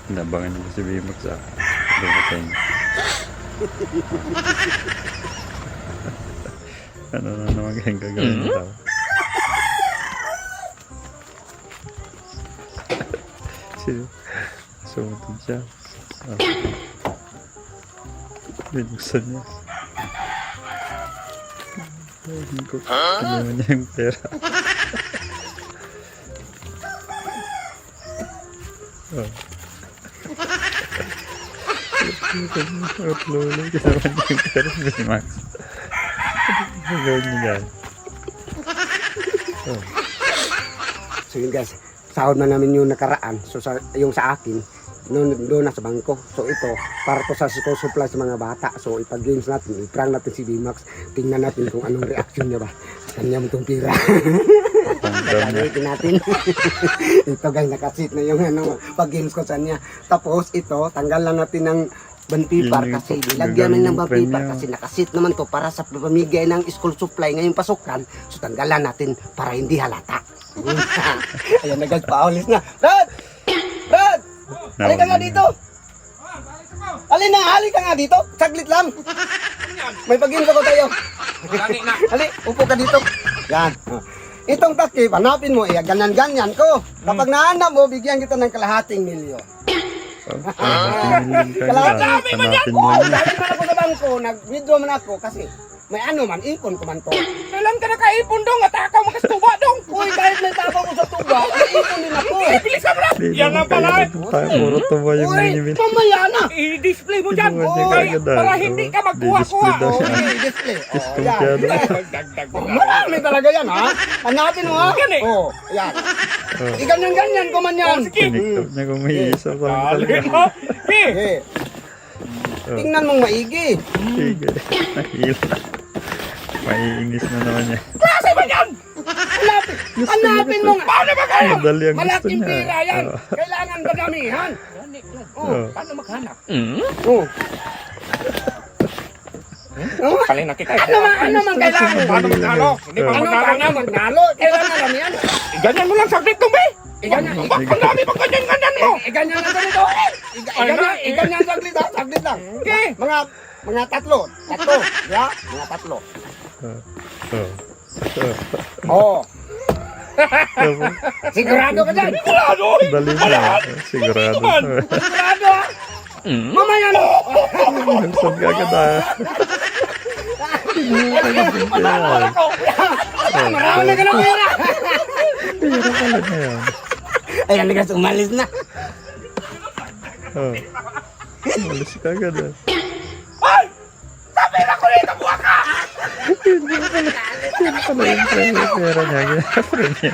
Nabangan niya si Bimax sa dumating. Ano na naman kayong gagawin nito? Sumunod siya. Binuksan niya. Kinuha niya yung pera. Oh. Lolo, kinuha niya yung pera sa Bimax. Ano gawin niya dyan? Oh. So yun guys, sahod na namin yung nakaraan. So yung sa akin, doon na sa bangko. So ito, para to sa school supply sa mga bata. So ipag-games natin, i-prank natin si Bimax. Tingnan natin kung anong reaction niya ba. Kanya mo itong pira. Gagawin natin. Ito guys, nakasit na yung pag-games ko sa niya. Tapos ito, tanggal lang natin ng bandpipar kasi nilagyan namin ng bandpipar kasi nakasit naman to para sa pamigay ng school supply ngayong pasukan. So tanggalan natin para hindi halata. Ayan na guys, paulis na. Brad! Brad! Halika nga dito! Halika nga dito! Saglit lang! May pag-games ako tayo. Upo ka dito. Yan. Itong takip, hanapin mo, ganyan-ganyan ko. Kapag nahanap mo, bigyan kita ng kalahating milyon. Hanapin mo yan! Dahil man ako sa bangko, nag-withdraw man ako kasi may ano man, ipon ko man to. Kailan ka nakaipon dong? Atakaw mo kasi tuba dong. Uy, dahil may tapang ko sa tuba, may ipon din ako. Bilis ka bro. Yan ang pala. Puro tuba yung Uy, minimil. mamaya na. I-display mo dyan. Ito, Uy, kagad, para hindi ka magkuha-kuha. Di-display daw siya. Display. Diskumpiyado. Dagdag mo. Marami talaga yan, ha? Hanapin mo, ha? Yan eh. Oo, yan. Iganyan-ganyan ko man yan. Tiniktok niya kung may isa pa lang Dali talaga. mo. Eh, tingnan mong maigi. Sige, nahila. Maiingis na naman niya. Klase ba yan? Hanapin mo nga. Paano ba kayo? Madali ang gusto Malaking niya. pira yan. Kailangan badamihan. Paano maghanap? Oo. Kalay na kita. Ano man kailangan? Paano magnalo? Hindi pa magnalo niya. Magnalo? Kailangan alam yan. Ganyan mo lang saglit dong be. Iganyan. Ang dami pag ganyan-ganyan mo. Iganyan na ganito. Iganyan saglit ha. Saglit lang. Okay. Mga tatlo. Tatlo. Ya? Mga tatlo. Oo. Sigurado ka dyan. Sigurado. Dali na. Sigurado. Sigurado ha. Mamaya na. Nagsab ka agad ah. Marami ka ng pera. Pira pala na yan. Ayan, guys, umalis na. Umalis ka agad ah. Ay! Sabi na ko rito, buha ka! Yun pala yung pera niya. Ginaframe niya.